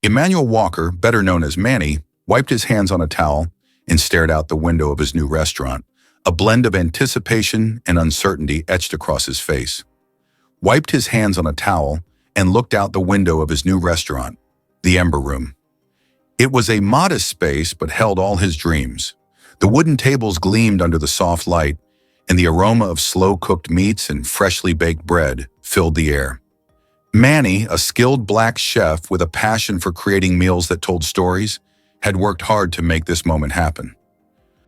Emmanuel Walker, better known as Manny, wiped his hands on a towel and stared out the window of his new restaurant, a blend of anticipation and uncertainty etched across his face. Wiped his hands on a towel and looked out the window of his new restaurant, the Ember Room. It was a modest space but held all his dreams. The wooden tables gleamed under the soft light, and the aroma of slow-cooked meats and freshly baked bread filled the air. Manny, a skilled black chef with a passion for creating meals that told stories, had worked hard to make this moment happen.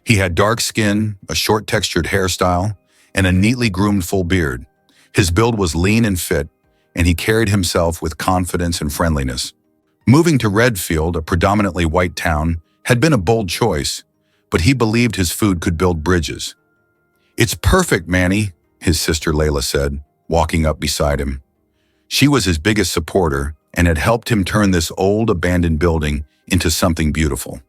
He had dark skin, a short-textured hairstyle, and a neatly groomed full beard. His build was lean and fit, and he carried himself with confidence and friendliness. Moving to Redfield, a predominantly white town, had been a bold choice, but he believed his food could build bridges. "It's perfect, Manny," his sister Layla said, walking up beside him. She was his biggest supporter and had helped him turn this old, abandoned building into something beautiful.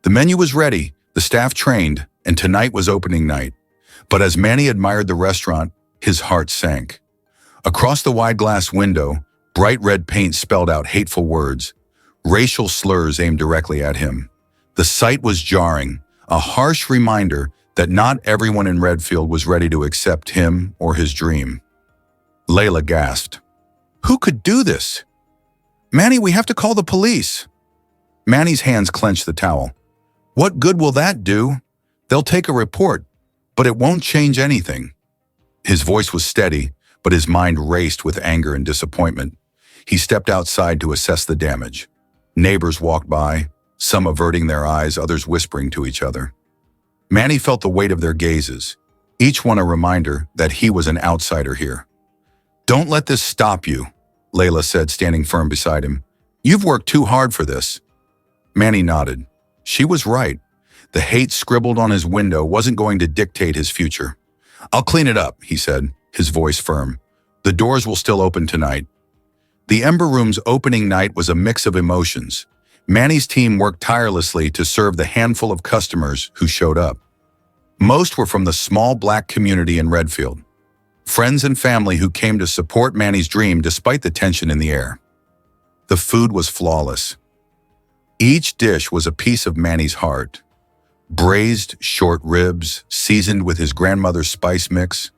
The menu was ready, the staff trained, and tonight was opening night. But as Manny admired the restaurant, his heart sank. Across the wide glass window, bright red paint spelled out hateful words, racial slurs aimed directly at him. The sight was jarring, a harsh reminder that not everyone in Redfield was ready to accept him or his dream. Layla gasped. "Who could do this?" "Manny, we have to call the police." Manny's hands clenched the towel. "What good will that do? They'll take a report, but it won't change anything." His voice was steady, but his mind raced with anger and disappointment. He stepped outside to assess the damage. Neighbors walked by, some averting their eyes, others whispering to each other. Manny felt the weight of their gazes, each one a reminder that he was an outsider here. "Don't let this stop you," Layla said, standing firm beside him. "You've worked too hard for this." Manny nodded. She was right. The hate scribbled on his window wasn't going to dictate his future. "I'll clean it up," he said, his voice firm. "The doors will still open tonight." The Ember Room's opening night was a mix of emotions. Manny's team worked tirelessly to serve the handful of customers who showed up. Most were from the small black community in Redfield. Friends and family who came to support Manny's dream despite the tension in the air. The food was flawless. Each dish was a piece of Manny's heart. Braised short ribs, seasoned with his grandmother's spice mix,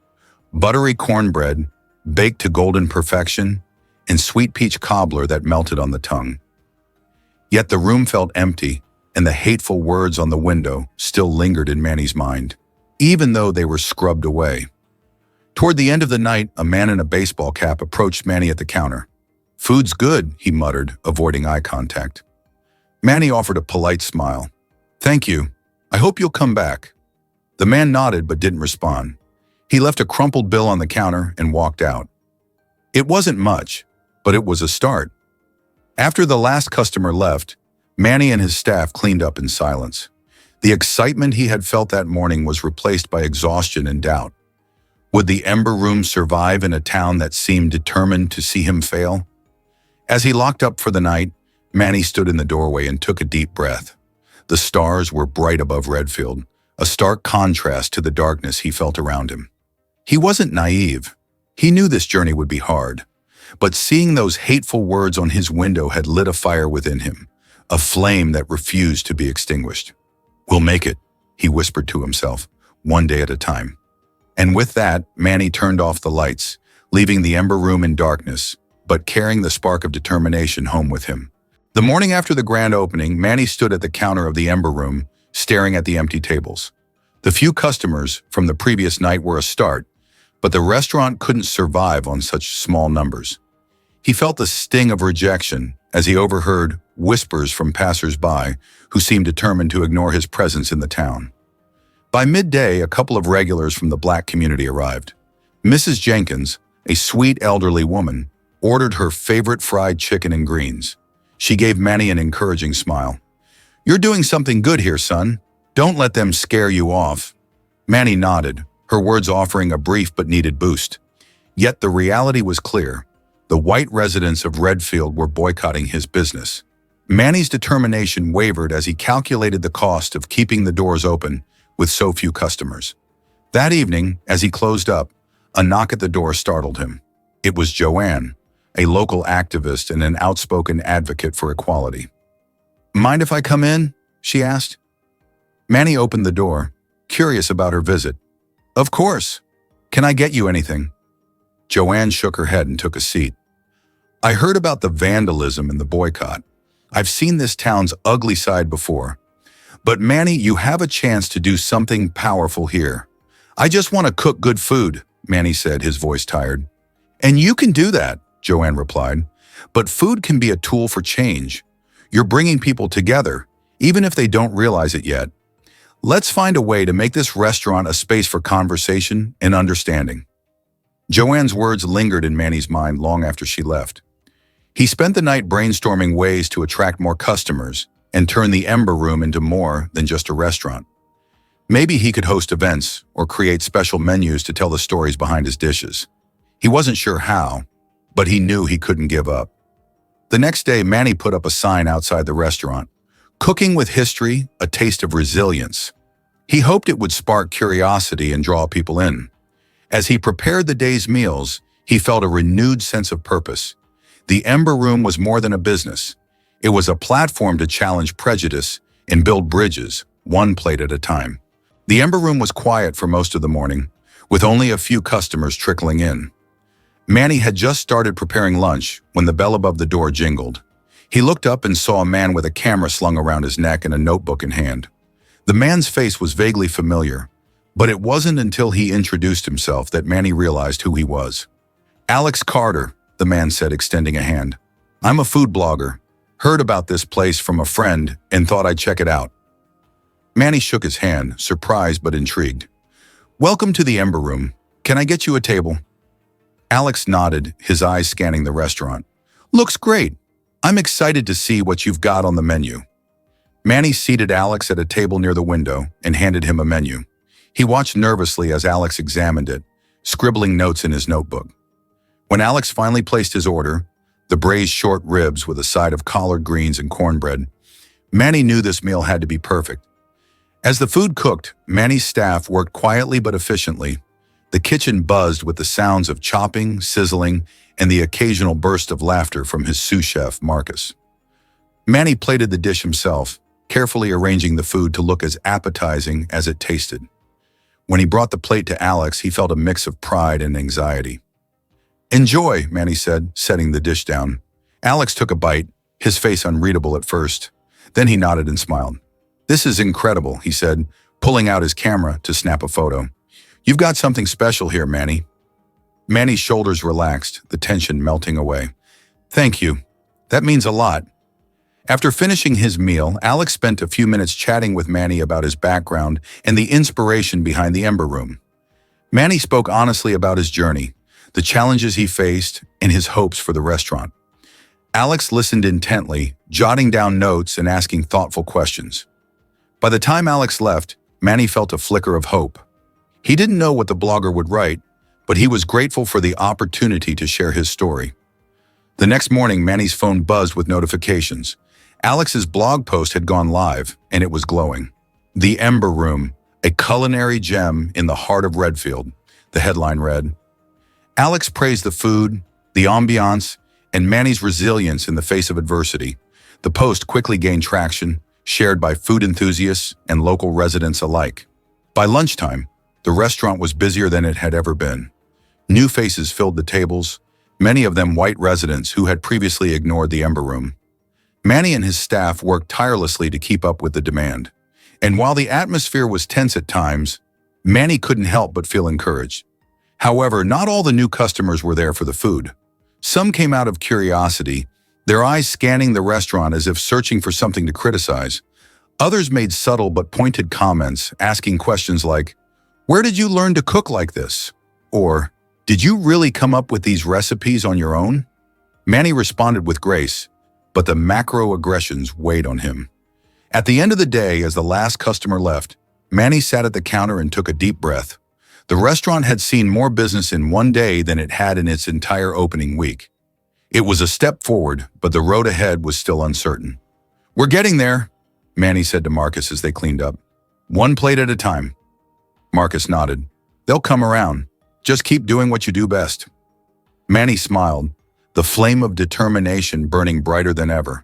buttery cornbread, baked to golden perfection, and sweet peach cobbler that melted on the tongue. Yet the room felt empty, and the hateful words on the window still lingered in Manny's mind, even though they were scrubbed away. Toward the end of the night, a man in a baseball cap approached Manny at the counter. "Food's good," he muttered, avoiding eye contact. Manny offered a polite smile. "Thank you. I hope you'll come back." The man nodded but didn't respond. He left a crumpled bill on the counter and walked out. It wasn't much, but it was a start. After the last customer left, Manny and his staff cleaned up in silence. The excitement he had felt that morning was replaced by exhaustion and doubt. Would the Ember Room survive in a town that seemed determined to see him fail? As he locked up for the night, Manny stood in the doorway and took a deep breath. The stars were bright above Redfield, a stark contrast to the darkness he felt around him. He wasn't naive. He knew this journey would be hard. But seeing those hateful words on his window had lit a fire within him, a flame that refused to be extinguished. "We'll make it," he whispered to himself, one day at a time. And with that, Manny turned off the lights, leaving the Ember Room in darkness, but carrying the spark of determination home with him. The morning after the grand opening, Manny stood at the counter of the Ember Room, staring at the empty tables. The few customers from the previous night were a start, but the restaurant couldn't survive on such small numbers. He felt the sting of rejection as he overheard whispers from passers-by who seemed determined to ignore his presence in the town. By midday, a couple of regulars from the black community arrived. Mrs. Jenkins, a sweet elderly woman, ordered her favorite fried chicken and greens. She gave Manny an encouraging smile. "You're doing something good here, son. Don't let them scare you off." Manny nodded, her words offering a brief but needed boost. Yet the reality was clear. The white residents of Redfield were boycotting his business. Manny's determination wavered as he calculated the cost of keeping the doors open with so few customers. That evening, as he closed up, a knock at the door startled him. It was Joanne, a local activist and an outspoken advocate for equality. "Mind if I come in?" she asked. Manny opened the door, curious about her visit. "Of course. Can I get you anything?" Joanne shook her head and took a seat. "I heard about the vandalism and the boycott. I've seen this town's ugly side before. But Manny, you have a chance to do something powerful here. I just want to cook good food," Manny said, his voice tired. "And you can do that," Joanne replied. "But food can be a tool for change. You're bringing people together, even if they don't realize it yet. Let's find a way to make this restaurant a space for conversation and understanding." Joanne's words lingered in Manny's mind long after she left. He spent the night brainstorming ways to attract more customers and turn the Ember Room into more than just a restaurant. Maybe he could host events or create special menus to tell the stories behind his dishes. He wasn't sure how, but he knew he couldn't give up. The next day, Manny put up a sign outside the restaurant, "Cooking with History, a Taste of Resilience." He hoped it would spark curiosity and draw people in. As he prepared the day's meals, he felt a renewed sense of purpose. The Ember Room was more than a business. It was a platform to challenge prejudice and build bridges, one plate at a time. The Ember Room was quiet for most of the morning, with only a few customers trickling in. Manny had just started preparing lunch when the bell above the door jingled. He looked up and saw a man with a camera slung around his neck and a notebook in hand. The man's face was vaguely familiar, but it wasn't until he introduced himself that Manny realized who he was. "Alex Carter," the man said, extending a hand. "I'm a food blogger. Heard about this place from a friend and thought I'd check it out." Manny shook his hand, surprised but intrigued. "Welcome to the Ember Room. Can I get you a table?" Alex nodded, his eyes scanning the restaurant. "Looks great. I'm excited to see what you've got on the menu." Manny seated Alex at a table near the window and handed him a menu. He watched nervously as Alex examined it, scribbling notes in his notebook. When Alex finally placed his order, the braised short ribs with a side of collard greens and cornbread, Manny knew this meal had to be perfect. As the food cooked, Manny's staff worked quietly but efficiently. The kitchen buzzed with the sounds of chopping, sizzling, and the occasional burst of laughter from his sous chef, Marcus. Manny plated the dish himself, carefully arranging the food to look as appetizing as it tasted. When he brought the plate to Alex, he felt a mix of pride and anxiety. "Enjoy," Manny said, setting the dish down. Alex took a bite, his face unreadable at first. Then he nodded and smiled. "This is incredible," he said, pulling out his camera to snap a photo. "You've got something special here, Manny." Manny's shoulders relaxed, the tension melting away. "Thank you. That means a lot." After finishing his meal, Alex spent a few minutes chatting with Manny about his background and the inspiration behind the Ember Room. Manny spoke honestly about his journey, the challenges he faced, and his hopes for the restaurant. Alex listened intently, jotting down notes and asking thoughtful questions. By the time Alex left, Manny felt a flicker of hope. He didn't know what the blogger would write, but he was grateful for the opportunity to share his story. The next morning, Manny's phone buzzed with notifications. Alex's blog post had gone live, and it was glowing. "The Ember Room, a culinary gem in the heart of Redfield," the headline read. Alex praised the food, the ambiance, and Manny's resilience in the face of adversity. The post quickly gained traction, shared by food enthusiasts and local residents alike. By lunchtime, the restaurant was busier than it had ever been. New faces filled the tables, many of them white residents who had previously ignored the Ember Room. Manny and his staff worked tirelessly to keep up with the demand. And while the atmosphere was tense at times, Manny couldn't help but feel encouraged. However, not all the new customers were there for the food. Some came out of curiosity, their eyes scanning the restaurant as if searching for something to criticize. Others made subtle but pointed comments, asking questions like, "Where did you learn to cook like this?" Or, "Did you really come up with these recipes on your own?" Manny responded with grace, but the macro-aggressions weighed on him. At the end of the day, as the last customer left, Manny sat at the counter and took a deep breath. The restaurant had seen more business in one day than it had in its entire opening week. It was a step forward, but the road ahead was still uncertain. "We're getting there," Manny said to Marcus as they cleaned up. "One plate at a time." Marcus nodded. "They'll come around. Just keep doing what you do best." Manny smiled, the flame of determination burning brighter than ever.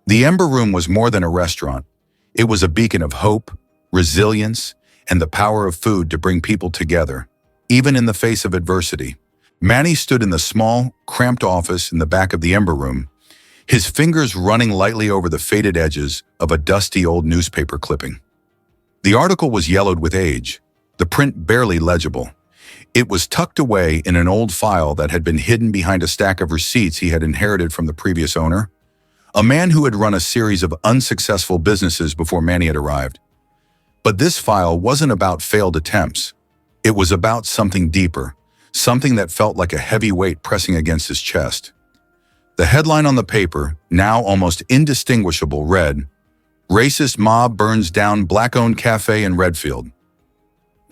The Ember Room was more than a restaurant. It was a beacon of hope, resilience, and the power of food to bring people together, even in the face of adversity. Manny stood in the small, cramped office in the back of the Ember Room, his fingers running lightly over the faded edges of a dusty old newspaper clipping. The article was yellowed with age, the print barely legible. It was tucked away in an old file that had been hidden behind a stack of receipts he had inherited from the previous owner, a man who had run a series of unsuccessful businesses before Manny had arrived. But this file wasn't about failed attempts. It was about something deeper, something that felt like a heavy weight pressing against his chest. The headline on the paper, now almost indistinguishable, read, "Racist Mob Burns Down Black-Owned Cafe in Redfield."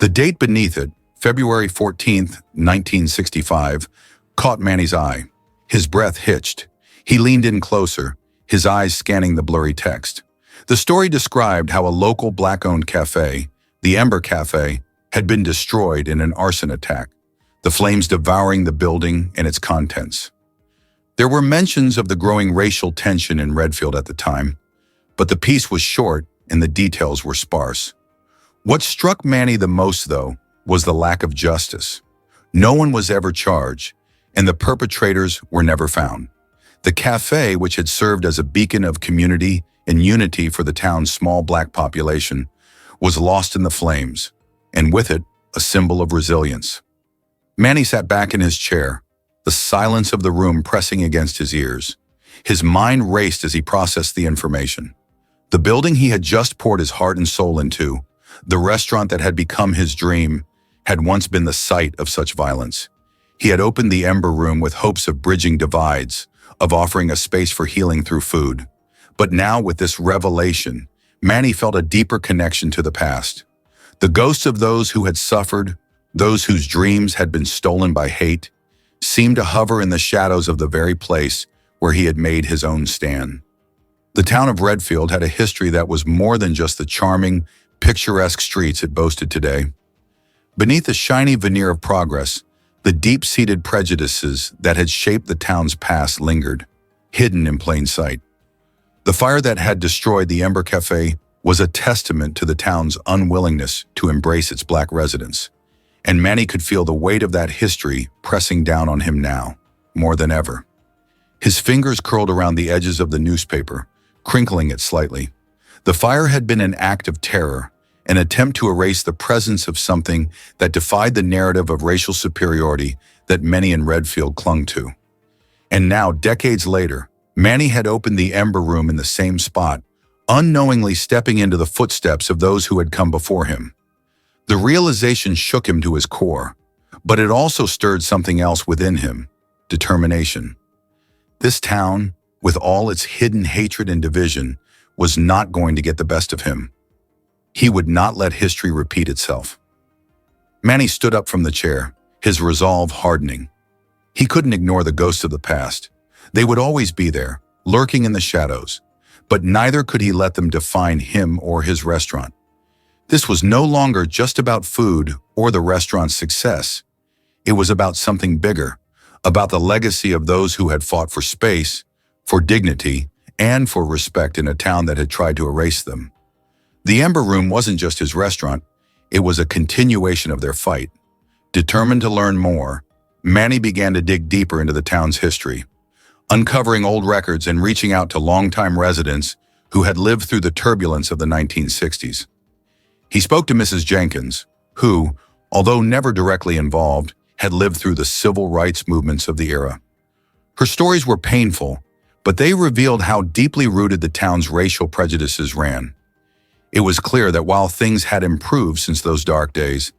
The date beneath it, February 14th, 1965, caught Manny's eye. His breath hitched. He leaned in closer, his eyes scanning the blurry text. The story described how a local Black-owned cafe, the Ember Cafe, had been destroyed in an arson attack, the flames devouring the building and its contents. There were mentions of the growing racial tension in Redfield at the time, but the piece was short and the details were sparse. What struck Manny the most, though, was the lack of justice. No one was ever charged, and the perpetrators were never found. The cafe, which had served as a beacon of community and unity for the town's small Black population, was lost in the flames, and with it, a symbol of resilience. Manny sat back in his chair, the silence of the room pressing against his ears. His mind raced as he processed the information. The building he had just poured his heart and soul into, the restaurant that had become his dream, had once been the site of such violence. He had opened the Ember Room with hopes of bridging divides, of offering a space for healing through food. But now, with this revelation, Manny felt a deeper connection to the past. The ghosts of those who had suffered, those whose dreams had been stolen by hate, seemed to hover in the shadows of the very place where he had made his own stand. The town of Redfield had a history that was more than just the charming, picturesque streets it boasted today. Beneath the shiny veneer of progress, the deep-seated prejudices that had shaped the town's past lingered, hidden in plain sight. The fire that had destroyed the Ember Cafe was a testament to the town's unwillingness to embrace its Black residents, and Manny could feel the weight of that history pressing down on him now, more than ever. His fingers curled around the edges of the newspaper, crinkling it slightly. The fire had been an act of terror, an attempt to erase the presence of something that defied the narrative of racial superiority that many in Redfield clung to. And now, decades later, Manny had opened the Ember Room in the same spot, unknowingly stepping into the footsteps of those who had come before him. The realization shook him to his core, but it also stirred something else within him: determination. This town, with all its hidden hatred and division, was not going to get the best of him. He would not let history repeat itself. Manny stood up from the chair, his resolve hardening. He couldn't ignore the ghosts of the past. They would always be there, lurking in the shadows, but neither could he let them define him or his restaurant. This was no longer just about food or the restaurant's success. It was about something bigger, about the legacy of those who had fought for space, for dignity, and for respect in a town that had tried to erase them. The Ember Room wasn't just his restaurant, it was a continuation of their fight. Determined to learn more, Manny began to dig deeper into the town's history, uncovering old records and reaching out to longtime residents who had lived through the turbulence of the 1960s. He spoke to Mrs. Jenkins, who, although never directly involved, had lived through the civil rights movements of the era. Her stories were painful, but they revealed how deeply rooted the town's racial prejudices ran. It was clear that while things had improved since those dark days,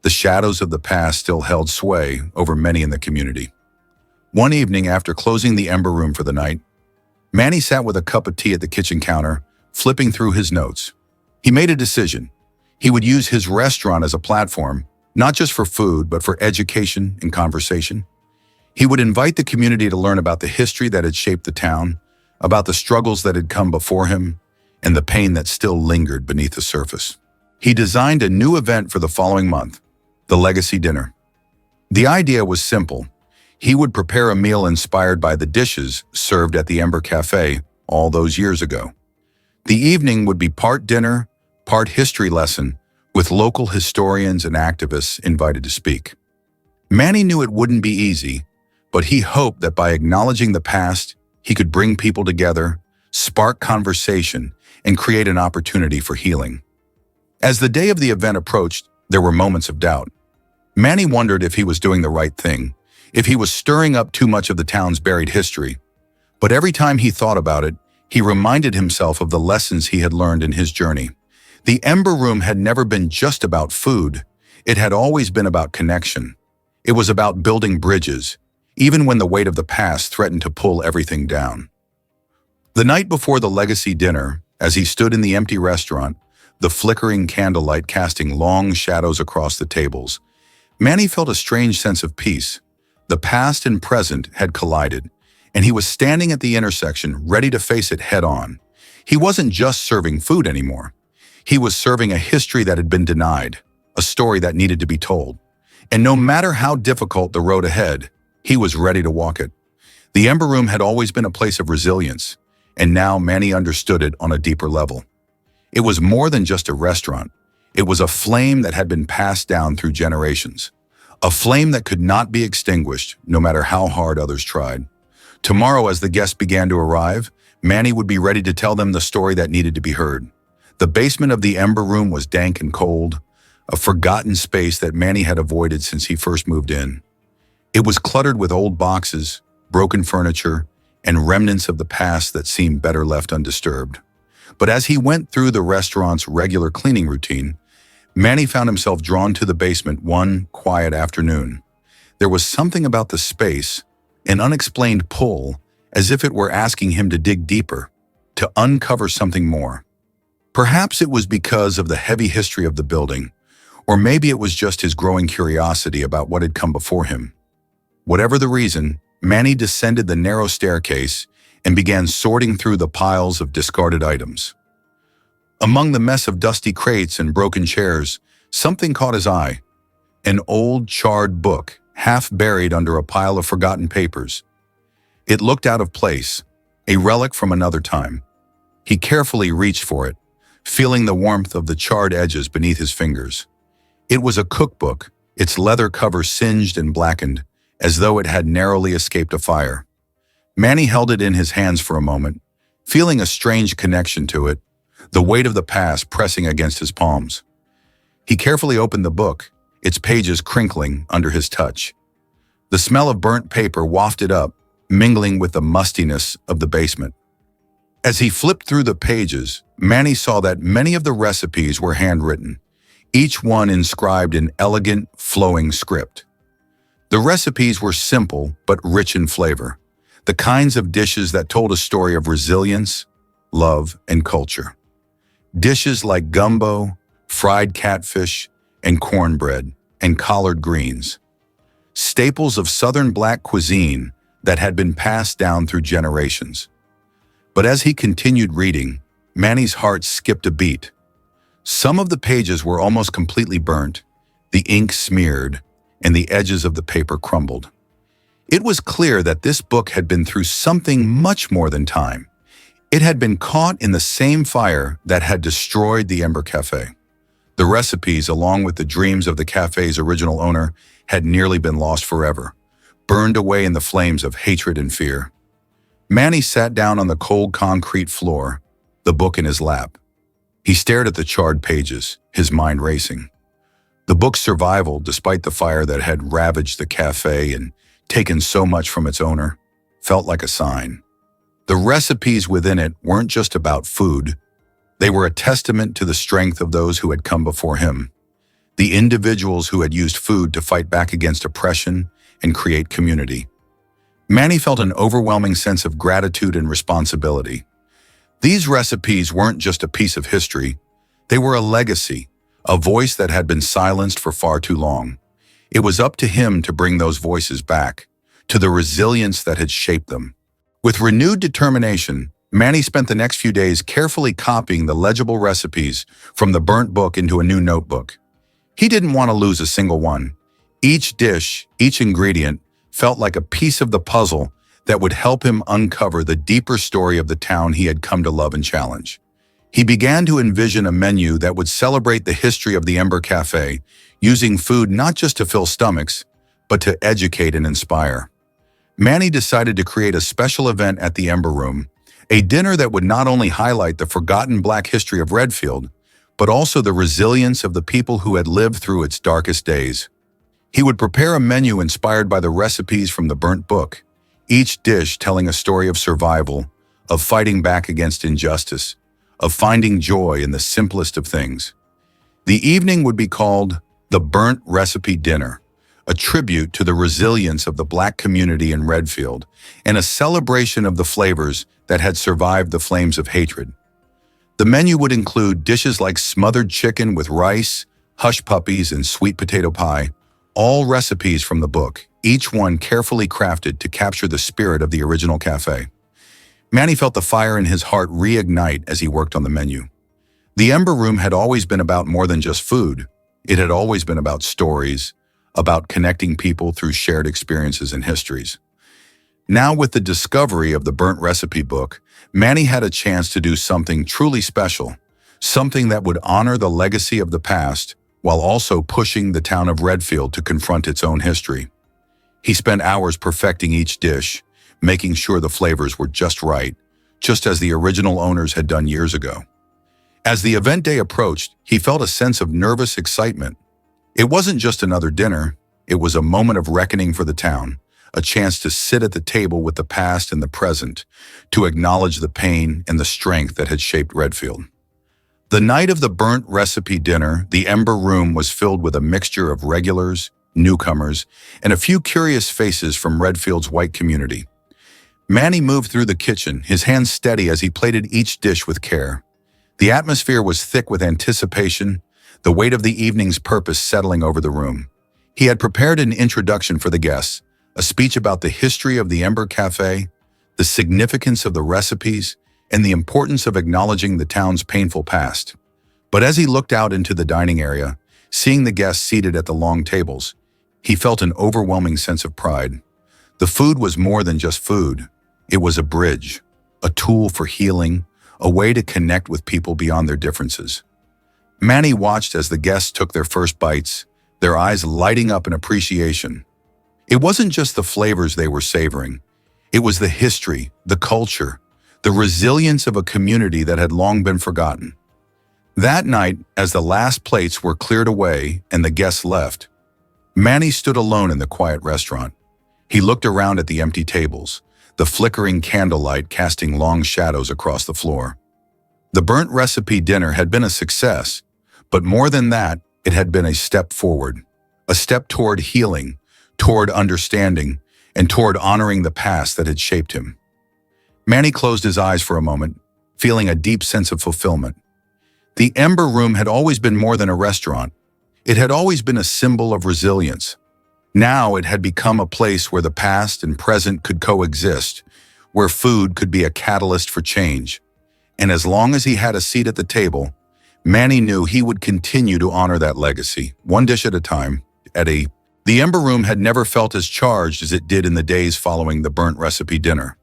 the shadows of the past still held sway over many in the community. One evening, after closing the Ember Room for the night, Manny sat with a cup of tea at the kitchen counter, flipping through his notes. He made a decision. He would use his restaurant as a platform, not just for food, but for education and conversation. He would invite the community to learn about the history that had shaped the town, about the struggles that had come before him, and the pain that still lingered beneath the surface. He designed a new event for the following month, the Legacy Dinner. The idea was simple. He would prepare a meal inspired by the dishes served at the Ember Cafe all those years ago. The evening would be part dinner, part history lesson, with local historians and activists invited to speak. Manny knew it wouldn't be easy, but he hoped that by acknowledging the past, he could bring people together, spark conversation, and create an opportunity for healing. As the day of the event approached, there were moments of doubt. Manny wondered if he was doing the right thing, if he was stirring up too much of the town's buried history. But every time he thought about it, he reminded himself of the lessons he had learned in his journey. The Ember Room had never been just about food. It had always been about connection. It was about building bridges, even when the weight of the past threatened to pull everything down. The night before the legacy dinner, as he stood in the empty restaurant, the flickering candlelight casting long shadows across the tables, Manny felt a strange sense of peace. The past and present had collided, and he was standing at the intersection, ready to face it head-on. He wasn't just serving food anymore. He was serving a history that had been denied, a story that needed to be told. And no matter how difficult the road ahead, he was ready to walk it. The Ember Room had always been a place of resilience, and now Manny understood it on a deeper level. It was more than just a restaurant. It was a flame that had been passed down through generations. A flame that could not be extinguished, no matter how hard others tried. Tomorrow, as the guests began to arrive, Manny would be ready to tell them the story that needed to be heard. The basement of the Ember Room was dank and cold, a forgotten space that Manny had avoided since he first moved in. It was cluttered with old boxes, broken furniture, and remnants of the past that seemed better left undisturbed. But as he went through the restaurant's regular cleaning routine, Manny found himself drawn to the basement one quiet afternoon. There was something about the space, an unexplained pull, as if it were asking him to dig deeper, to uncover something more. Perhaps it was because of the heavy history of the building, or maybe it was just his growing curiosity about what had come before him. Whatever the reason, Manny descended the narrow staircase and began sorting through the piles of discarded items. Among the mess of dusty crates and broken chairs, something caught his eye. An old, charred book, half buried under a pile of forgotten papers. It looked out of place, a relic from another time. He carefully reached for it, feeling the warmth of the charred edges beneath his fingers. It was a cookbook, its leather cover singed and blackened, as though it had narrowly escaped a fire. Manny held it in his hands for a moment, feeling a strange connection to it, the weight of the past pressing against his palms. He carefully opened the book, its pages crinkling under his touch. The smell of burnt paper wafted up, mingling with the mustiness of the basement. As he flipped through the pages, Manny saw that many of the recipes were handwritten, each one inscribed in elegant, flowing script. The recipes were simple but rich in flavor, the kinds of dishes that told a story of resilience, love, and culture. Dishes like gumbo, fried catfish, and cornbread, and collard greens. Staples of Southern Black cuisine that had been passed down through generations. But as he continued reading, Manny's heart skipped a beat. Some of the pages were almost completely burnt, the ink smeared, and the edges of the paper crumbled. It was clear that this book had been through something much more than time. It had been caught in the same fire that had destroyed the Ember Cafe. The recipes, along with the dreams of the cafe's original owner, had nearly been lost forever, burned away in the flames of hatred and fear. Manny sat down on the cold concrete floor, the book in his lap. He stared at the charred pages, his mind racing. The book's survival, despite the fire that had ravaged the cafe and taken so much from its owner, felt like a sign. The recipes within it weren't just about food. They were a testament to the strength of those who had come before him, the individuals who had used food to fight back against oppression and create community. Manny felt an overwhelming sense of gratitude and responsibility. These recipes weren't just a piece of history. They were a legacy, a voice that had been silenced for far too long. It was up to him to bring those voices back, to the resilience that had shaped them. With renewed determination, Manny spent the next few days carefully copying the legible recipes from the burnt book into a new notebook. He didn't want to lose a single one. Each dish, each ingredient, felt like a piece of the puzzle that would help him uncover the deeper story of the town he had come to love and challenge. He began to envision a menu that would celebrate the history of the Ember Cafe, using food not just to fill stomachs, but to educate and inspire. Manny decided to create a special event at the Ember Room, a dinner that would not only highlight the forgotten Black history of Redfield, but also the resilience of the people who had lived through its darkest days. He would prepare a menu inspired by the recipes from the burnt book, each dish telling a story of survival, of fighting back against injustice, of finding joy in the simplest of things. The evening would be called the Burnt Recipe Dinner, a tribute to the resilience of the Black community in Redfield, and a celebration of the flavors that had survived the flames of hatred. The menu would include dishes like smothered chicken with rice, hush puppies, and sweet potato pie, all recipes from the book, each one carefully crafted to capture the spirit of the original cafe. Manny felt the fire in his heart reignite as he worked on the menu. The Ember Room had always been about more than just food. It had always been about stories, about connecting people through shared experiences and histories. Now, with the discovery of the Burnt Recipe book, Manny had a chance to do something truly special, something that would honor the legacy of the past while also pushing the town of Redfield to confront its own history. He spent hours perfecting each dish, making sure the flavors were just right, just as the original owners had done years ago. As the event day approached, he felt a sense of nervous excitement. It wasn't just another dinner, it was a moment of reckoning for the town, a chance to sit at the table with the past and the present, to acknowledge the pain and the strength that had shaped Redfield. The night of the Burnt Recipe Dinner, the Ember Room was filled with a mixture of regulars, newcomers, and a few curious faces from Redfield's white community. Manny moved through the kitchen, his hands steady as he plated each dish with care. The atmosphere was thick with anticipation, the weight of the evening's purpose settling over the room. He had prepared an introduction for the guests, a speech about the history of the Ember Cafe, the significance of the recipes, and the importance of acknowledging the town's painful past. But as he looked out into the dining area, seeing the guests seated at the long tables, he felt an overwhelming sense of pride. The food was more than just food. It was a bridge, a tool for healing, a way to connect with people beyond their differences. Manny watched as the guests took their first bites, their eyes lighting up in appreciation. It wasn't just the flavors they were savoring. It was the history, the culture, the resilience of a community that had long been forgotten. That night, as the last plates were cleared away and the guests left, Manny stood alone in the quiet restaurant. He looked around at the empty tables, the flickering candlelight casting long shadows across the floor. The Burnt Recipe Dinner had been a success, but more than that, it had been a step forward, a step toward healing, toward understanding, and toward honoring the past that had shaped him. Manny closed his eyes for a moment, feeling a deep sense of fulfillment. The Ember Room had always been more than a restaurant. It had always been a symbol of resilience. Now it had become a place where the past and present could coexist, where food could be a catalyst for change. And as long as he had a seat at the table, Manny knew he would continue to honor that legacy, one dish at a time. The Ember Room had never felt as charged as it did in the days following the Burnt Recipe Dinner.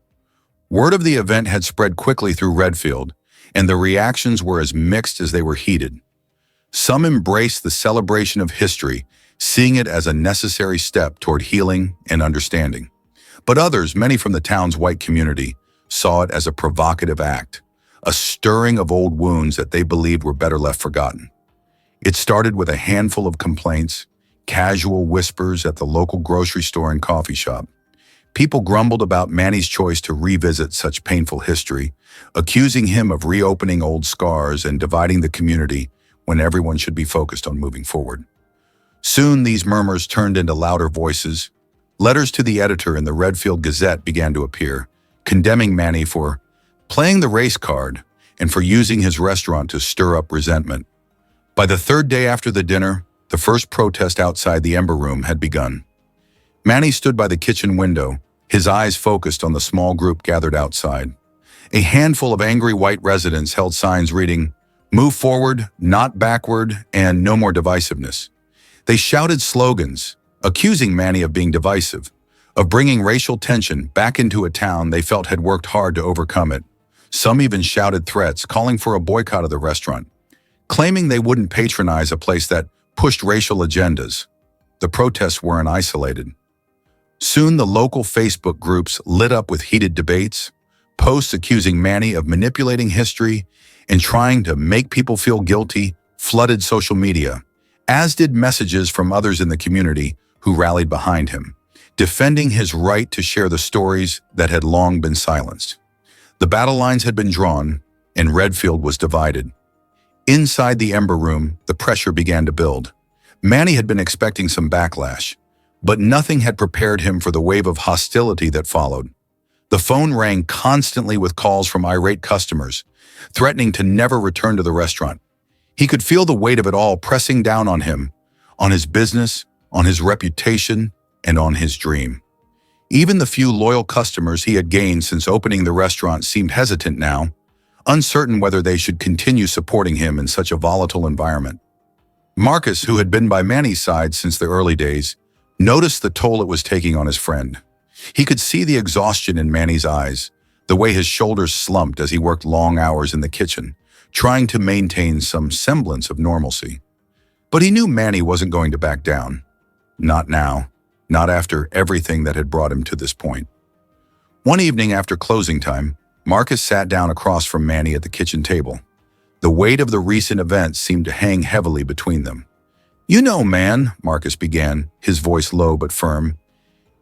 Word of the event had spread quickly through Redfield, and the reactions were as mixed as they were heated. Some embraced the celebration of history, seeing it as a necessary step toward healing and understanding. But others, many from the town's white community, saw it as a provocative act, a stirring of old wounds that they believed were better left forgotten. It started with a handful of complaints, casual whispers at the local grocery store and coffee shop. People grumbled about Manny's choice to revisit such painful history, accusing him of reopening old scars and dividing the community when everyone should be focused on moving forward. Soon these murmurs turned into louder voices. Letters to the editor in the Redfield Gazette began to appear, condemning Manny for playing the race card and for using his restaurant to stir up resentment. By the third day after the dinner, the first protest outside the Ember Room had begun. Manny stood by the kitchen window, his eyes focused on the small group gathered outside. A handful of angry white residents held signs reading, "Move forward, not backward, and no more divisiveness." They shouted slogans, accusing Manny of being divisive, of bringing racial tension back into a town they felt had worked hard to overcome it. Some even shouted threats, calling for a boycott of the restaurant, claiming they wouldn't patronize a place that pushed racial agendas. The protests weren't isolated. Soon the local Facebook groups lit up with heated debates, posts accusing Manny of manipulating history and trying to make people feel guilty flooded social media, as did messages from others in the community who rallied behind him, defending his right to share the stories that had long been silenced. The battle lines had been drawn, and Redfield was divided. Inside the Ember Room, the pressure began to build. Manny had been expecting some backlash, but nothing had prepared him for the wave of hostility that followed. The phone rang constantly with calls from irate customers, threatening to never return to the restaurant. He could feel the weight of it all pressing down on him, on his business, on his reputation, and on his dream. Even the few loyal customers he had gained since opening the restaurant seemed hesitant now, uncertain whether they should continue supporting him in such a volatile environment. Marcus, who had been by Manny's side since the early days, noticed the toll it was taking on his friend. He could see the exhaustion in Manny's eyes, the way his shoulders slumped as he worked long hours in the kitchen, trying to maintain some semblance of normalcy. But he knew Manny wasn't going to back down. Not now, not after everything that had brought him to this point. One evening after closing time, Marcus sat down across from Manny at the kitchen table. The weight of the recent events seemed to hang heavily between them. "You know, man," Marcus began, his voice low but firm,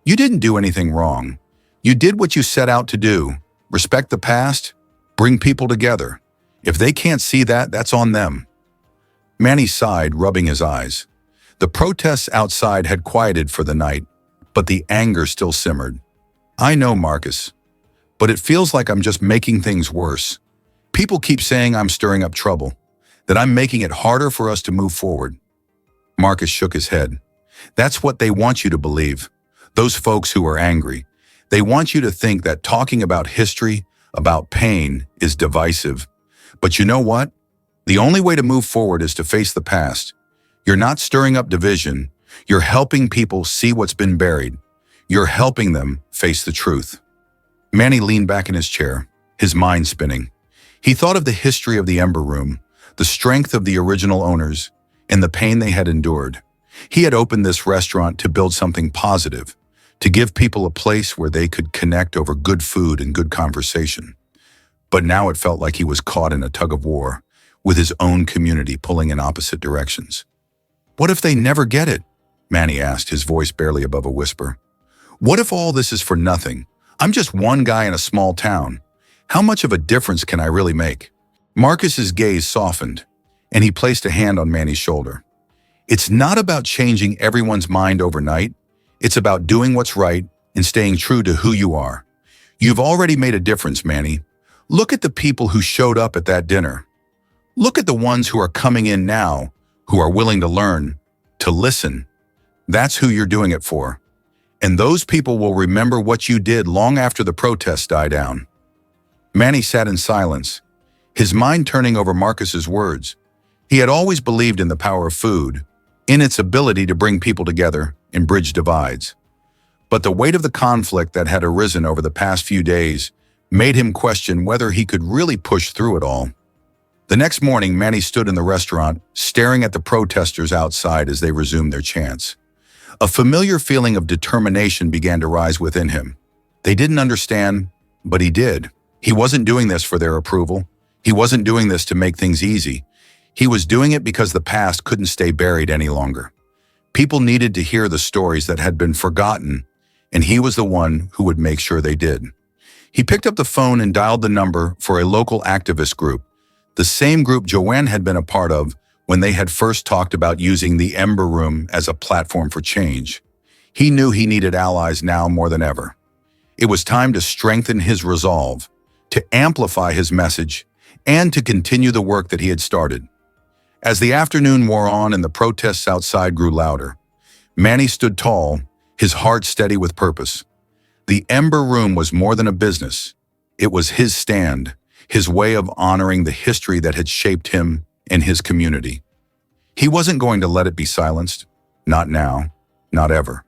"you didn't do anything wrong. You did what you set out to do. Respect the past, bring people together. If they can't see that, that's on them." Manny sighed, rubbing his eyes. The protests outside had quieted for the night, but the anger still simmered. "I know, Marcus, but it feels like I'm just making things worse. People keep saying I'm stirring up trouble, that I'm making it harder for us to move forward." Marcus shook his head. "That's what they want you to believe. Those folks who are angry. They want you to think that talking about history, about pain, is divisive. But you know what? The only way to move forward is to face the past. You're not stirring up division. You're helping people see what's been buried. You're helping them face the truth." Manny leaned back in his chair, his mind spinning. He thought of the history of the Ember Room, the strength of the original owners, and the pain they had endured. He had opened this restaurant to build something positive, to give people a place where they could connect over good food and good conversation. But now it felt like he was caught in a tug-of-war, with his own community pulling in opposite directions. "What if they never get it?" Manny asked, his voice barely above a whisper. "What if all this is for nothing? I'm just one guy in a small town. How much of a difference can I really make?" Marcus's gaze softened, and he placed a hand on Manny's shoulder. "It's not about changing everyone's mind overnight. It's about doing what's right and staying true to who you are. You've already made a difference, Manny. Look at the people who showed up at that dinner. Look at the ones who are coming in now, who are willing to learn, to listen. That's who you're doing it for. And those people will remember what you did long after the protests die down." Manny sat in silence, his mind turning over Marcus's words. He had always believed in the power of food, in its ability to bring people together and bridge divides. But the weight of the conflict that had arisen over the past few days made him question whether he could really push through it all. The next morning, Manny stood in the restaurant, staring at the protesters outside as they resumed their chants. A familiar feeling of determination began to rise within him. They didn't understand, but he did. He wasn't doing this for their approval. He wasn't doing this to make things easy. He was doing it because the past couldn't stay buried any longer. People needed to hear the stories that had been forgotten, and he was the one who would make sure they did. He picked up the phone and dialed the number for a local activist group, the same group Joanne had been a part of when they had first talked about using the Ember Room as a platform for change. He knew he needed allies now more than ever. It was time to strengthen his resolve, to amplify his message, and to continue the work that he had started. As the afternoon wore on and the protests outside grew louder, Manny stood tall, his heart steady with purpose. The Ember Room was more than a business. It was his stand, his way of honoring the history that had shaped him and his community. He wasn't going to let it be silenced. Not now, not ever.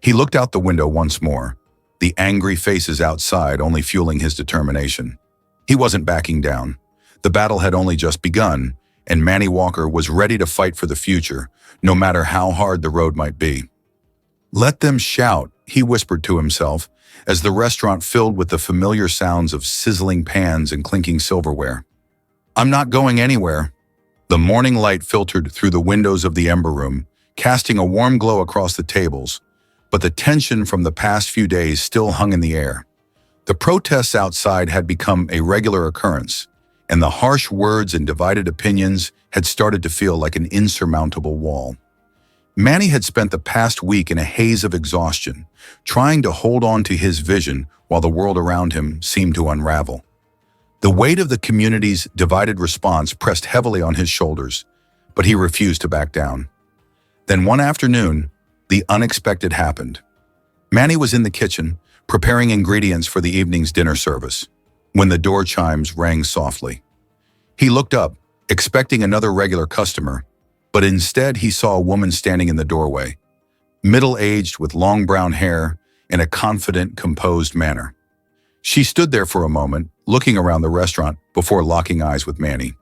He looked out the window once more, the angry faces outside only fueling his determination. He wasn't backing down. The battle had only just begun, and Manny Walker was ready to fight for the future, no matter how hard the road might be. "Let them shout," he whispered to himself, as the restaurant filled with the familiar sounds of sizzling pans and clinking silverware. "I'm not going anywhere." The morning light filtered through the windows of the Ember Room, casting a warm glow across the tables, but the tension from the past few days still hung in the air. The protests outside had become a regular occurrence, and the harsh words and divided opinions had started to feel like an insurmountable wall. Manny had spent the past week in a haze of exhaustion, trying to hold on to his vision while the world around him seemed to unravel. The weight of the community's divided response pressed heavily on his shoulders, but he refused to back down. Then one afternoon, the unexpected happened. Manny was in the kitchen, preparing ingredients for the evening's dinner service, when the door chimes rang softly. He looked up, expecting another regular customer, but instead he saw a woman standing in the doorway, middle-aged with long brown hair and a confident, composed manner. She stood there for a moment, looking around the restaurant before locking eyes with Manny.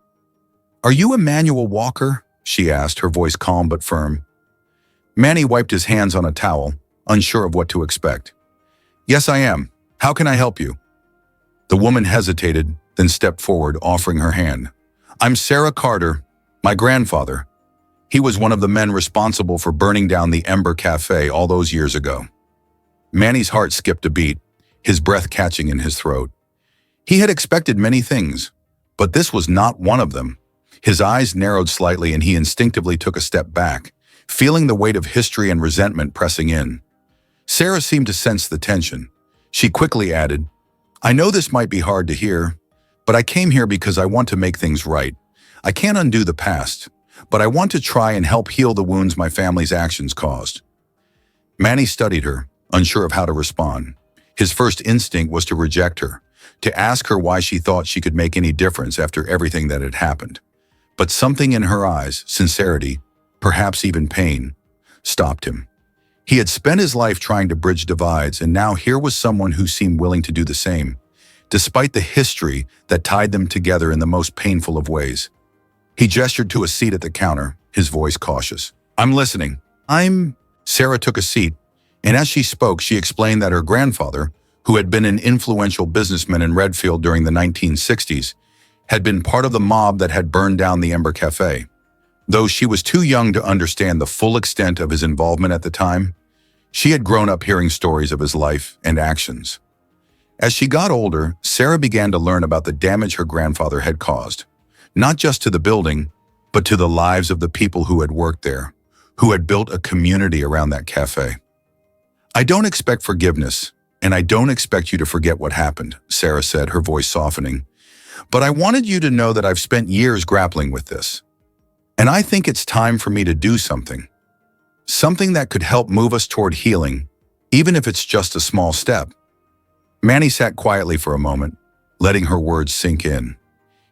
"Are you Emmanuel Walker?" she asked, her voice calm but firm. Manny wiped his hands on a towel, unsure of what to expect. "Yes, I am. How can I help you?" The woman hesitated, then stepped forward, offering her hand. "I'm Sarah Carter, my grandfather. He was one of the men responsible for burning down the Ember Cafe all those years ago." Manny's heart skipped a beat, his breath catching in his throat. He had expected many things, but this was not one of them. His eyes narrowed slightly and he instinctively took a step back, feeling the weight of history and resentment pressing in. Sarah seemed to sense the tension. She quickly added, "I know this might be hard to hear, but I came here because I want to make things right. I can't undo the past, but I want to try and help heal the wounds my family's actions caused." Manny studied her, unsure of how to respond. His first instinct was to reject her, to ask her why she thought she could make any difference after everything that had happened. But something in her eyes, sincerity, perhaps even pain, stopped him. He had spent his life trying to bridge divides, and now here was someone who seemed willing to do the same, despite the history that tied them together in the most painful of ways. He gestured to a seat at the counter, his voice cautious. "I'm listening." Sarah took a seat, and as she spoke, she explained that her grandfather, who had been an influential businessman in Redfield during the 1960s, had been part of the mob that had burned down the Ember Cafe. Though she was too young to understand the full extent of his involvement at the time, she had grown up hearing stories of his life and actions. As she got older, Sarah began to learn about the damage her grandfather had caused, not just to the building, but to the lives of the people who had worked there, who had built a community around that cafe. "I don't expect forgiveness, and I don't expect you to forget what happened," Sarah said, her voice softening. "But I wanted you to know that I've spent years grappling with this. And I think it's time for me to do something. Something that could help move us toward healing, even if it's just a small step." Manny sat quietly for a moment, letting her words sink in.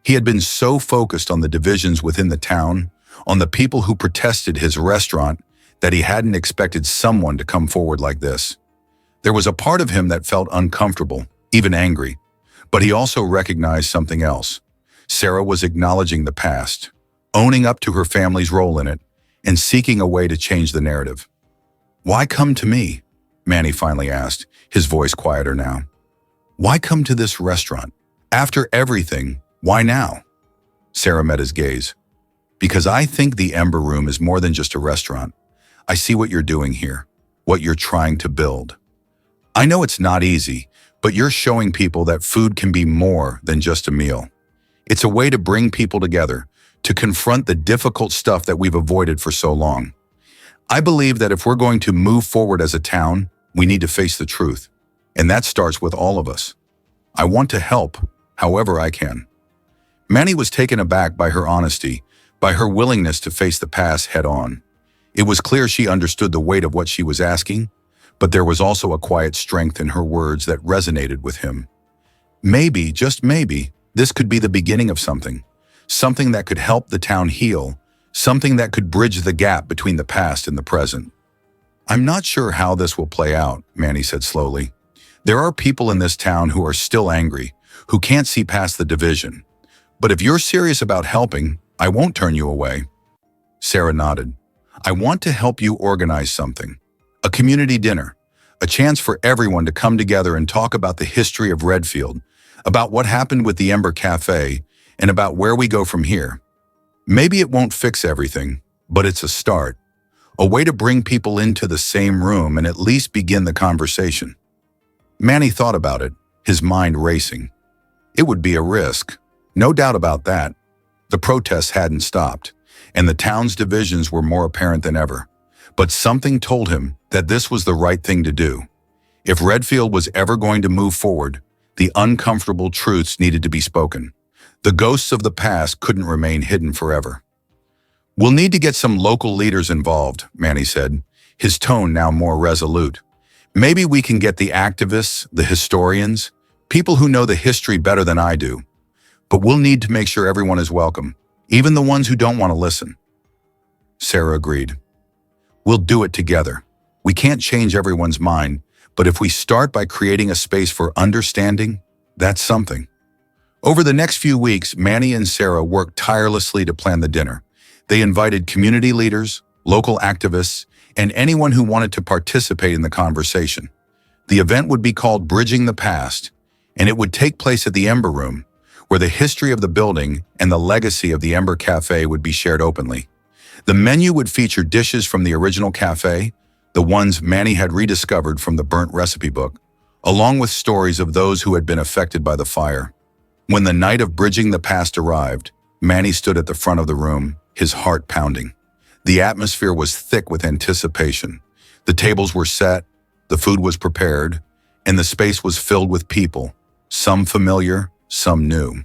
He had been so focused on the divisions within the town, on the people who protested his restaurant, that he hadn't expected someone to come forward like this. There was a part of him that felt uncomfortable, even angry, but he also recognized something else. Sarah was acknowledging the past, owning up to her family's role in it, and seeking a way to change the narrative. "Why come to me?" Manny finally asked, his voice quieter now. "Why come to this restaurant? After everything, why now?" Sarah met his gaze. "Because I think the Ember Room is more than just a restaurant. I see what you're doing here, what you're trying to build. I know it's not easy, but you're showing people that food can be more than just a meal. It's a way to bring people together, to confront the difficult stuff that we've avoided for so long. I believe that if we're going to move forward as a town, we need to face the truth, and that starts with all of us. I want to help, however I can." Manny was taken aback by her honesty, by her willingness to face the past head-on. It was clear she understood the weight of what she was asking, but there was also a quiet strength in her words that resonated with him. Maybe, just maybe, this could be the beginning of something that could help the town heal, something that could bridge the gap between the past and the present. I'm not sure how this will play out, Manny said slowly. There are people in this town who are still angry, who can't see past the division. But if you're serious about helping, I won't turn you away. Sarah nodded. I want to help you organize something. A community dinner. A chance for everyone to come together and talk about the history of Redfield, about what happened with the Ember Cafe, and about where we go from here. Maybe it won't fix everything, but it's a start. A way to bring people into the same room and at least begin the conversation. Manny thought about it, his mind racing. It would be a risk. No doubt about that. The protests hadn't stopped, and the town's divisions were more apparent than ever. But something told him that this was the right thing to do. If Redfield was ever going to move forward, the uncomfortable truths needed to be spoken. The ghosts of the past couldn't remain hidden forever. We'll need to get some local leaders involved, Manny said, his tone now more resolute. Maybe we can get the activists, the historians, people who know the history better than I do. But we'll need to make sure everyone is welcome, even the ones who don't want to listen. Sarah agreed. We'll do it together. We can't change everyone's mind, but if we start by creating a space for understanding, that's something. Over the next few weeks, Manny and Sarah worked tirelessly to plan the dinner. They invited community leaders, local activists, and anyone who wanted to participate in the conversation. The event would be called Bridging the Past, and it would take place at the Ember Room, where the history of the building and the legacy of the Ember Cafe would be shared openly. The menu would feature dishes from the original cafe, the ones Manny had rediscovered from the burnt recipe book, along with stories of those who had been affected by the fire. When the night of Bridging the Past arrived, Manny stood at the front of the room, his heart pounding. The atmosphere was thick with anticipation. The tables were set, the food was prepared, and the space was filled with people, some familiar, some new.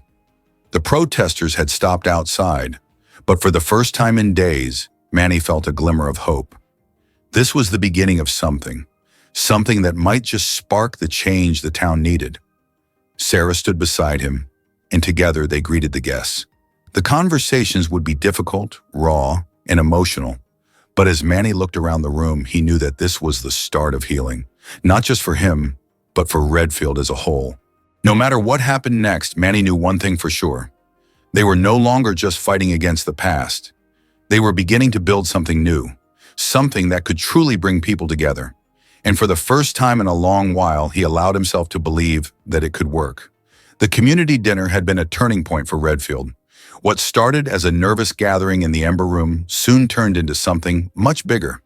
The protesters had stopped outside, but for the first time in days, Manny felt a glimmer of hope. This was the beginning of something that might just spark the change the town needed. Sarah stood beside him, and together they greeted the guests. The conversations would be difficult, raw, and emotional, but as Manny looked around the room, he knew that this was the start of healing, not just for him, but for Redfield as a whole. No matter what happened next, Manny knew one thing for sure. They were no longer just fighting against the past. They were beginning to build something new, something that could truly bring people together. And for the first time in a long while, he allowed himself to believe that it could work. The community dinner had been a turning point for Redfield. What started as a nervous gathering in the Ember Room soon turned into something much bigger.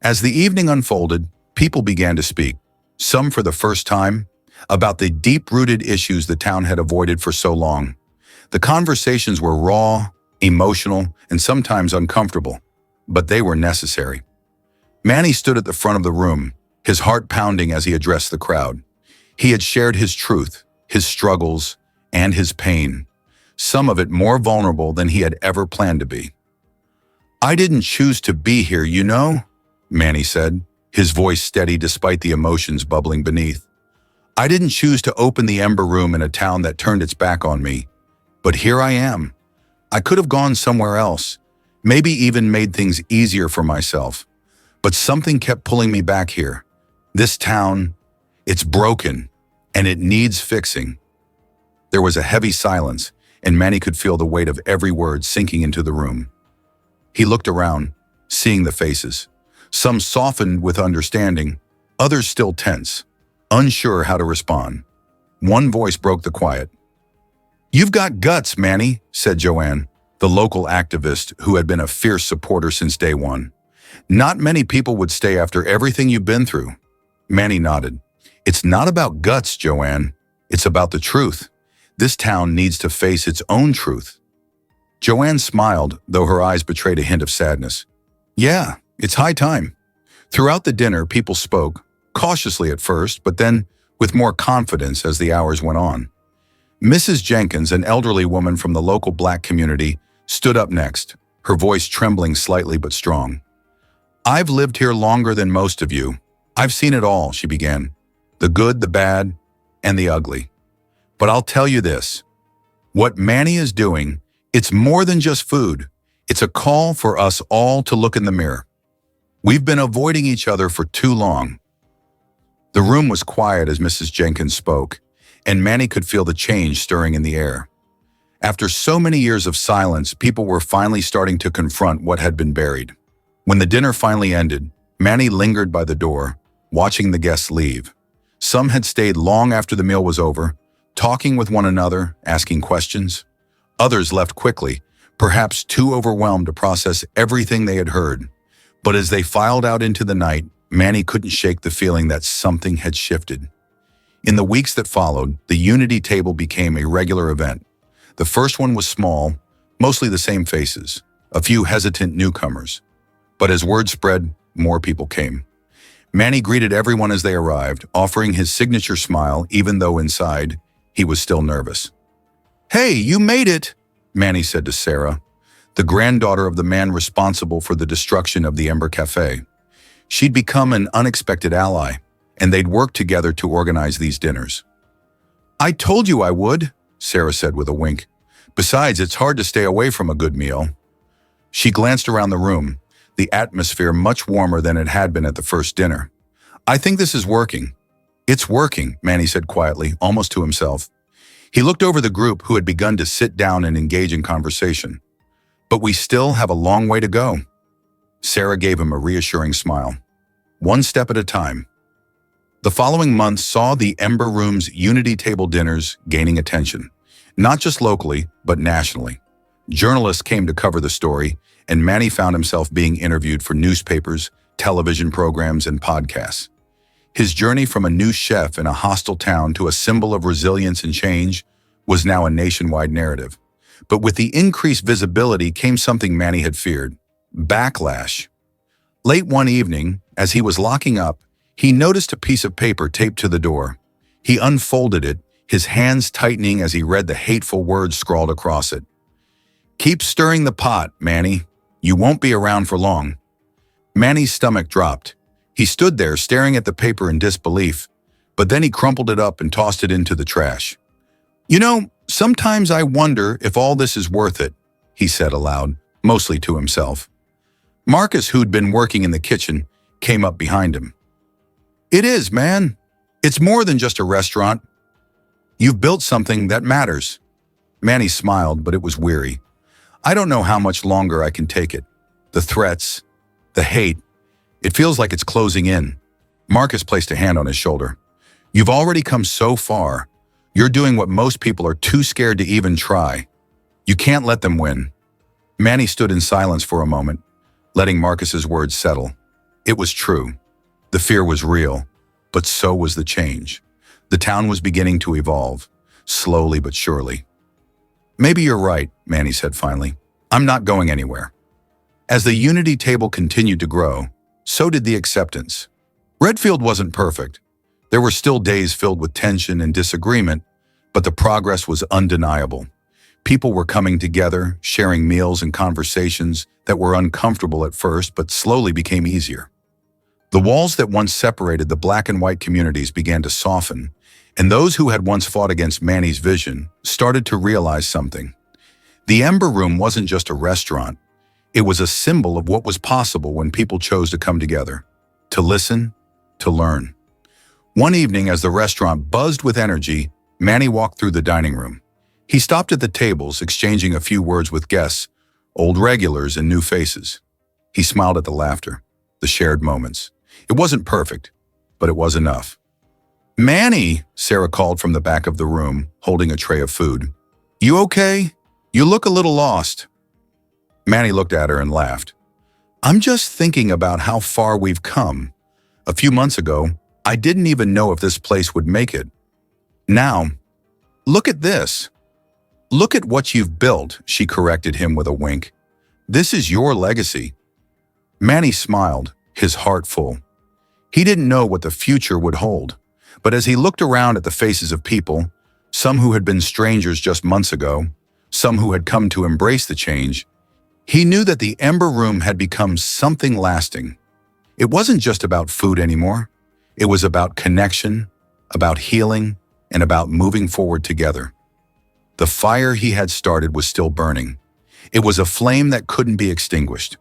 As the evening unfolded, people began to speak, some for the first time, about the deep-rooted issues the town had avoided for so long. The conversations were raw, emotional, and sometimes uncomfortable, but they were necessary. Manny stood at the front of the room, his heart pounding as he addressed the crowd. He had shared his truth, his struggles, and his pain, some of it more vulnerable than he had ever planned to be. I didn't choose to be here, you know, Manny said, his voice steady despite the emotions bubbling beneath. I didn't choose to open the Ember Room in a town that turned its back on me, but here I am. I could have gone somewhere else, maybe even made things easier for myself, but something kept pulling me back here. This town, it's broken, and it needs fixing. There was a heavy silence, and Manny could feel the weight of every word sinking into the room. He looked around, seeing the faces. Some softened with understanding, others still tense, unsure how to respond. One voice broke the quiet. "You've got guts, Manny," said Joanne, the local activist who had been a fierce supporter since day one. "Not many people would stay after everything you've been through." Manny nodded. "It's not about guts, Joanne. It's about the truth. This town needs to face its own truth." Joanne smiled, though her eyes betrayed a hint of sadness. "Yeah, it's high time." Throughout the dinner, people spoke, cautiously at first, but then with more confidence as the hours went on. Mrs. Jenkins, an elderly woman from the local Black community, stood up next, her voice trembling slightly but strong. "I've lived here longer than most of you. I've seen it all," she began. "The good, the bad, and the ugly. But I'll tell you this. What Manny is doing, it's more than just food. It's a call for us all to look in the mirror." We've been avoiding each other for too long." The room was quiet as Mrs. Jenkins spoke, and Manny could feel the change stirring in the air. After so many years of silence, people were finally starting to confront what had been buried. When the dinner finally ended, Manny lingered by the door, watching the guests leave. Some had stayed long after the meal was over, talking with one another, asking questions. Others left quickly, perhaps too overwhelmed to process everything they had heard. But as they filed out into the night, Manny couldn't shake the feeling that something had shifted. In the weeks that followed, the Unity table became a regular event. The first one was small, mostly the same faces, a few hesitant newcomers. But as word spread, more people came. Manny greeted everyone as they arrived, offering his signature smile even though inside, he was still nervous. "Hey, you made it," Manny said to Sarah, the granddaughter of the man responsible for the destruction of the Ember Cafe. She'd become an unexpected ally, and they'd worked together to organize these dinners. "I told you I would," Sarah said with a wink. "Besides, it's hard to stay away from a good meal." She glanced around the room, the atmosphere much warmer than it had been at the first dinner. "I think this is working." "It's working," Manny said quietly, almost to himself. He looked over the group who had begun to sit down and engage in conversation. "But we still have a long way to go." Sarah gave him a reassuring smile. "One step at a time." The following month saw the Ember Room's Unity table dinners gaining attention, not just locally, but nationally. Journalists came to cover the story, and Manny found himself being interviewed for newspapers, television programs, and podcasts. His journey from a new chef in a hostile town to a symbol of resilience and change was now a nationwide narrative. But with the increased visibility came something Manny had feared: backlash. Late one evening, as he was locking up, he noticed a piece of paper taped to the door. He unfolded it, his hands tightening as he read the hateful words scrawled across it. "Keep stirring the pot, Manny. You won't be around for long." Manny's stomach dropped. He stood there staring at the paper in disbelief, but then he crumpled it up and tossed it into the trash. "You know, sometimes I wonder if all this is worth it," he said aloud, mostly to himself. Marcus, who'd been working in the kitchen, came up behind him. "It is, man. It's more than just a restaurant. You've built something that matters." Manny smiled, but it was weary. "I don't know how much longer I can take it. The threats, the hate, it feels like it's closing in." Marcus placed a hand on his shoulder. "You've already come so far. You're doing what most people are too scared to even try. You can't let them win." Manny stood in silence for a moment, letting Marcus's words settle. It was true. The fear was real, but so was the change. The town was beginning to evolve, slowly but surely. "Maybe you're right," Manny said finally. "I'm not going anywhere." As the Unity table continued to grow, so did the acceptance. Redfield wasn't perfect. There were still days filled with tension and disagreement, but the progress was undeniable. People were coming together, sharing meals and conversations that were uncomfortable at first but slowly became easier. The walls that once separated the black and white communities began to soften, and those who had once fought against Manny's vision started to realize something. The Ember Room wasn't just a restaurant. It was a symbol of what was possible when people chose to come together, to listen, to learn. One evening, as the restaurant buzzed with energy, Manny walked through the dining room. He stopped at the tables, exchanging a few words with guests, old regulars and new faces. He smiled at the laughter, the shared moments. It wasn't perfect, but it was enough. "Manny," Sarah called from the back of the room, holding a tray of food. "You okay? You look a little lost." Manny looked at her and laughed. "I'm just thinking about how far we've come. A few months ago, I didn't even know if this place would make it. Now, look at this." "Look at what you've built," she corrected him with a wink. "This is your legacy." Manny smiled, his heart full. He didn't know what the future would hold, but as he looked around at the faces of people, some who had been strangers just months ago, some who had come to embrace the change, he knew that the Ember Room had become something lasting. It wasn't just about food anymore. It was about connection, about healing, and about moving forward together. The fire he had started was still burning. It was a flame that couldn't be extinguished,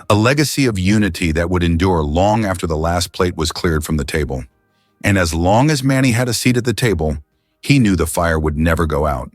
a legacy of unity that would endure long after the last plate was cleared from the table. And as long as Manny had a seat at the table, he knew the fire would never go out.